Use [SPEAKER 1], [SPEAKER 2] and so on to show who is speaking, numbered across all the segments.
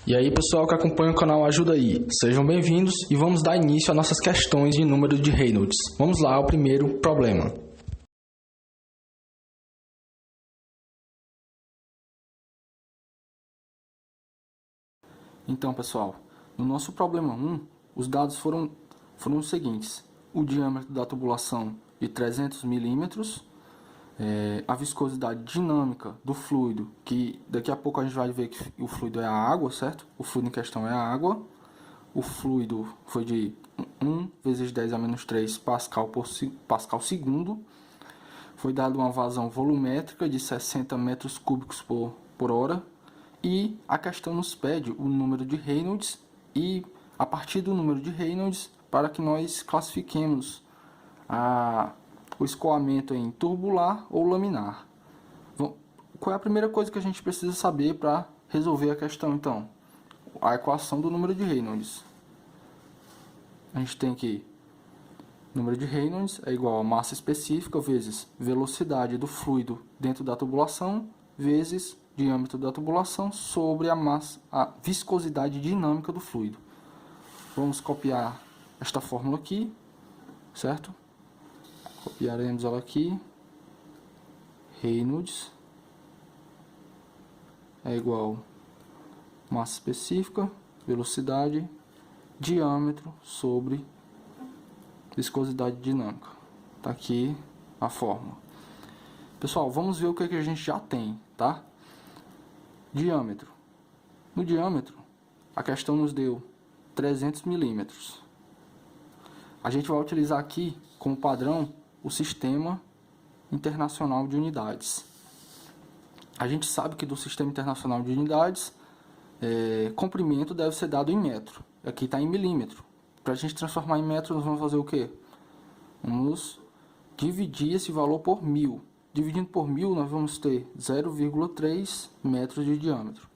[SPEAKER 1] E aí, pessoal que acompanha o canal Ajuda Aí, sejam bem-vindos e vamos dar início às nossas questões de número de Reynolds. Vamos lá ao primeiro problema. Então, pessoal, no nosso problema 1, os dados foram os seguintes: o diâmetro da tubulação de 300 milímetros, a viscosidade dinâmica do fluido, que daqui a pouco a gente vai ver que o fluido é a água, certo? O fluido em questão é a água. O fluido foi de 1 vezes 10 a menos 3 pascal segundo. Foi dada uma vazão volumétrica de 60 metros cúbicos por hora. E a questão nos pede o número de Reynolds e, a partir do número de Reynolds, para que nós classifiquemos o escoamento em turbular ou laminar. Qual é a primeira coisa que a gente precisa saber para resolver a questão, então? A equação do número de Reynolds. A gente tem que número de Reynolds é igual a massa específica vezes velocidade do fluido dentro da tubulação vezes diâmetro da tubulação sobre a viscosidade dinâmica do fluido. Vamos copiar esta fórmula aqui, certo? Copiaremos ela aqui. Reynolds é igual massa específica, velocidade, diâmetro sobre viscosidade dinâmica. Está aqui a fórmula. Pessoal, vamos ver o que a gente já tem, tá? Diâmetro. No diâmetro, a questão nos deu 300 milímetros. A gente vai utilizar aqui como padrão o Sistema Internacional de Unidades. A gente sabe que do Sistema Internacional de Unidades, comprimento deve ser dado em metro. Aqui está em milímetro. Para a gente transformar em metro, nós vamos fazer o quê? Vamos dividir esse valor por 1000. Dividindo por 1000, nós vamos ter 0,3 metros de diâmetro.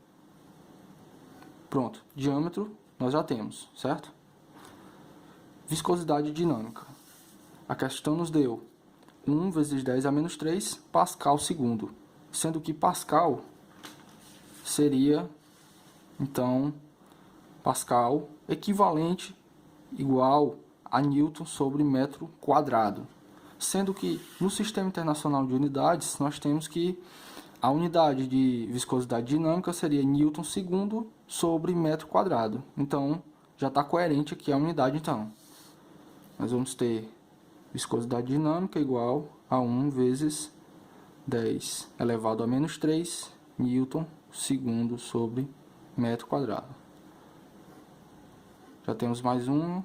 [SPEAKER 1] Pronto, diâmetro nós já temos, certo? Viscosidade dinâmica. A questão nos deu 1 vezes 10 a menos 3 pascal segundo, sendo que pascal seria, então, pascal equivalente igual a newton sobre metro quadrado. Sendo que no Sistema Internacional de Unidades, nós temos que a unidade de viscosidade dinâmica seria newton segundo sobre metro quadrado. Então, já está coerente aqui a unidade, então. Nós vamos ter viscosidade dinâmica igual a 1 vezes 10 elevado a menos 3 newton segundo sobre metro quadrado. Já temos mais um.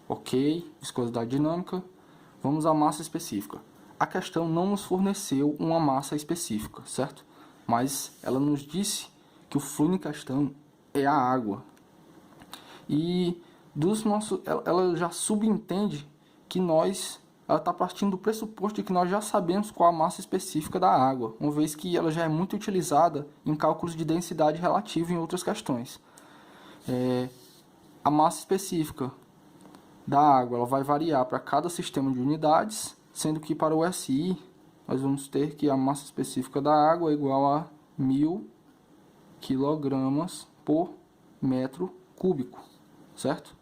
[SPEAKER 1] Ok, viscosidade dinâmica. Vamos à massa específica. A questão não nos forneceu uma massa específica, certo? Mas ela nos disse que o fluido em questão é a água. E ela já subentende que ela está partindo do pressuposto de que nós já sabemos qual a massa específica da água, uma vez que ela já é muito utilizada em cálculos de densidade relativa em outras questões. A massa específica da água ela vai variar para cada sistema de unidades, sendo que para o SI nós vamos ter que a massa específica da água é igual a 1000 kg por metro cúbico, certo?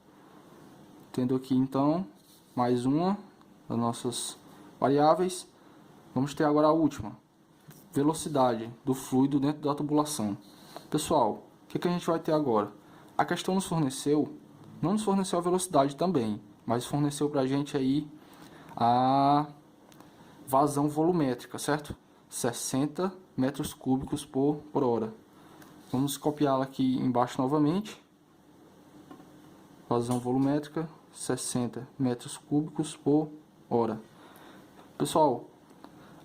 [SPEAKER 1] Tendo aqui então mais uma das nossas variáveis, vamos ter agora a última, velocidade do fluido dentro da tubulação. Pessoal, o que a gente vai ter agora? A questão não nos forneceu a velocidade também, mas forneceu para a gente aí a vazão volumétrica, certo? 60 metros cúbicos por hora. Vamos copiá-la aqui embaixo novamente. Vazão volumétrica, 60 metros cúbicos por hora. Pessoal,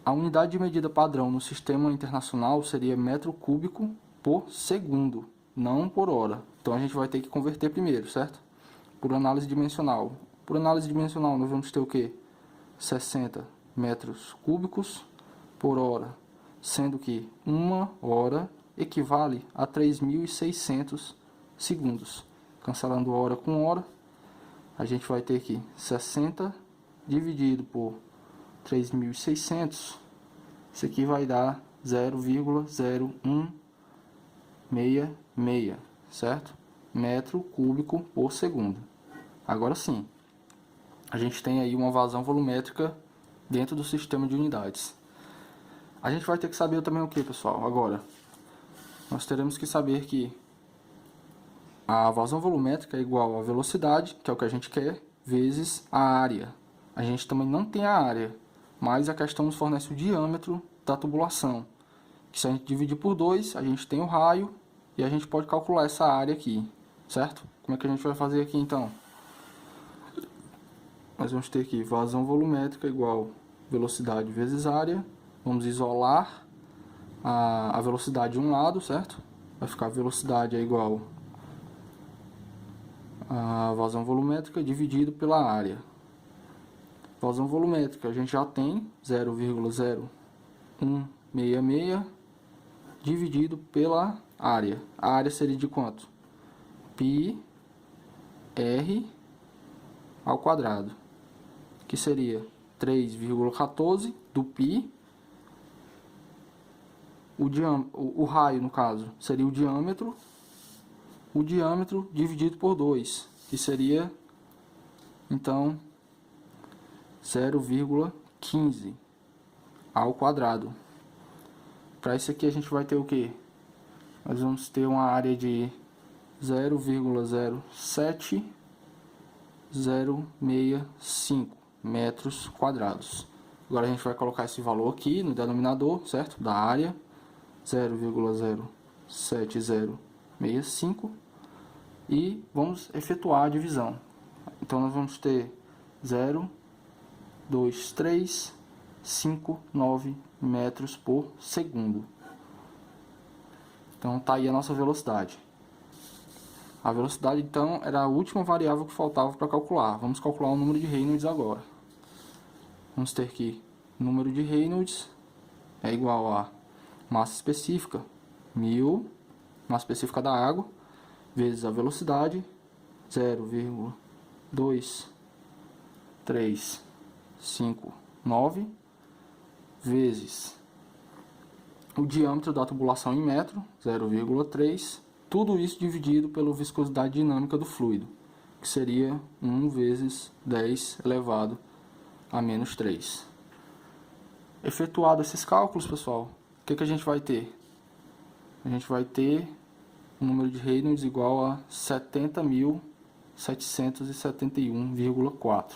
[SPEAKER 1] a unidade de medida padrão no sistema internacional seria metro cúbico por segundo, não por hora. Então a gente vai ter que converter primeiro, certo? Por análise dimensional. Por análise dimensional nós vamos ter o que? 60 metros cúbicos por hora, sendo que 1 hora equivale a 3.600 segundos. Cancelando hora com hora, a gente vai ter aqui 60 dividido por 3.600. Isso aqui vai dar 0,01 0,666, certo? Metro cúbico por segundo. Agora sim, a gente tem aí uma vazão volumétrica dentro do sistema de unidades. A gente vai ter que saber também o que, pessoal? Agora, nós teremos que saber que a vazão volumétrica é igual à velocidade, que é o que a gente quer, vezes a área. A gente também não tem a área, mas a questão nos fornece o diâmetro da tubulação. Que se a gente dividir por 2, a gente tem o raio e a gente pode calcular essa área aqui, certo? Como é que a gente vai fazer aqui então? Nós vamos ter aqui vazão volumétrica igual velocidade vezes área. Vamos isolar a velocidade de um lado, certo? Vai ficar velocidade é igual a vazão volumétrica dividido pela área. Vazão volumétrica a gente já tem 0,0166 dividido pela área. A área seria de quanto? Πr ao quadrado, que seria 3,14 do π. O raio, no caso, seria o diâmetro dividido por 2, que seria, então, 0,15 ao quadrado. Para isso aqui a gente vai ter o que? Nós vamos ter uma área de 0,07065 metros quadrados. Agora a gente vai colocar esse valor aqui no denominador, certo? Da área, 0,07065, e vamos efetuar a divisão. Então nós vamos ter 0,2359 metros por segundo. Então tá aí a nossa velocidade. A velocidade então era a última variável que faltava para calcular. Vamos calcular o número de Reynolds agora. Vamos ter que o número de Reynolds é igual a massa específica, 1000, massa específica da água, vezes a velocidade, 0,2359, vezes o diâmetro da tubulação em metro, 0,3, tudo isso dividido pela viscosidade dinâmica do fluido, que seria 1 vezes 10 elevado a menos 3. Efetuado esses cálculos, pessoal, o que a gente vai ter? A gente vai ter o número de Reynolds igual a 70.771,4.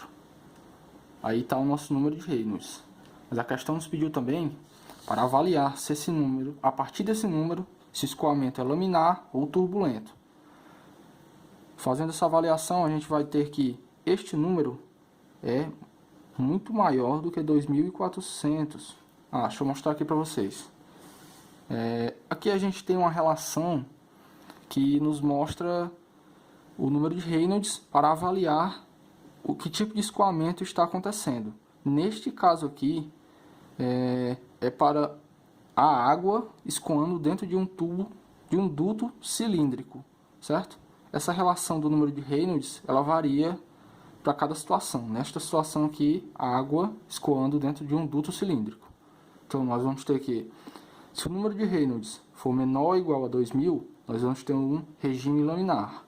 [SPEAKER 1] Aí está o nosso número de Reynolds. Mas a questão nos pediu também para avaliar se esse número, a partir desse número, se o escoamento é laminar ou turbulento. Fazendo essa avaliação, a gente vai ter que este número é muito maior do que 2.400. Deixa eu mostrar aqui para vocês. Aqui a gente tem uma relação que nos mostra o número de Reynolds para avaliar o que tipo de escoamento está acontecendo. Neste caso aqui, é para a água escoando dentro de um tubo, de um duto cilíndrico, certo? Essa relação do número de Reynolds, ela varia para cada situação. Nesta situação aqui, a água escoando dentro de um duto cilíndrico. Então, nós vamos ter que, se o número de Reynolds for menor ou igual a 2.000, nós vamos ter um regime laminar.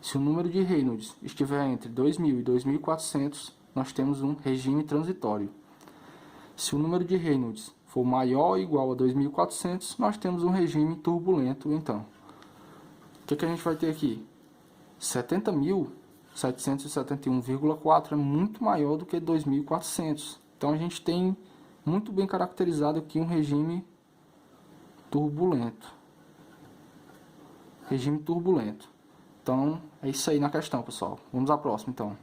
[SPEAKER 1] Se o número de Reynolds estiver entre 2.000 e 2.400, nós temos um regime transitório. Se o número de Reynolds for maior ou igual a 2.400, nós temos um regime turbulento, então. O que a gente vai ter aqui? 70.771,4 é muito maior do que 2.400. Então, a gente tem muito bem caracterizado aqui um regime turbulento. Regime turbulento. Então, é isso aí na questão, pessoal. Vamos à próxima, então.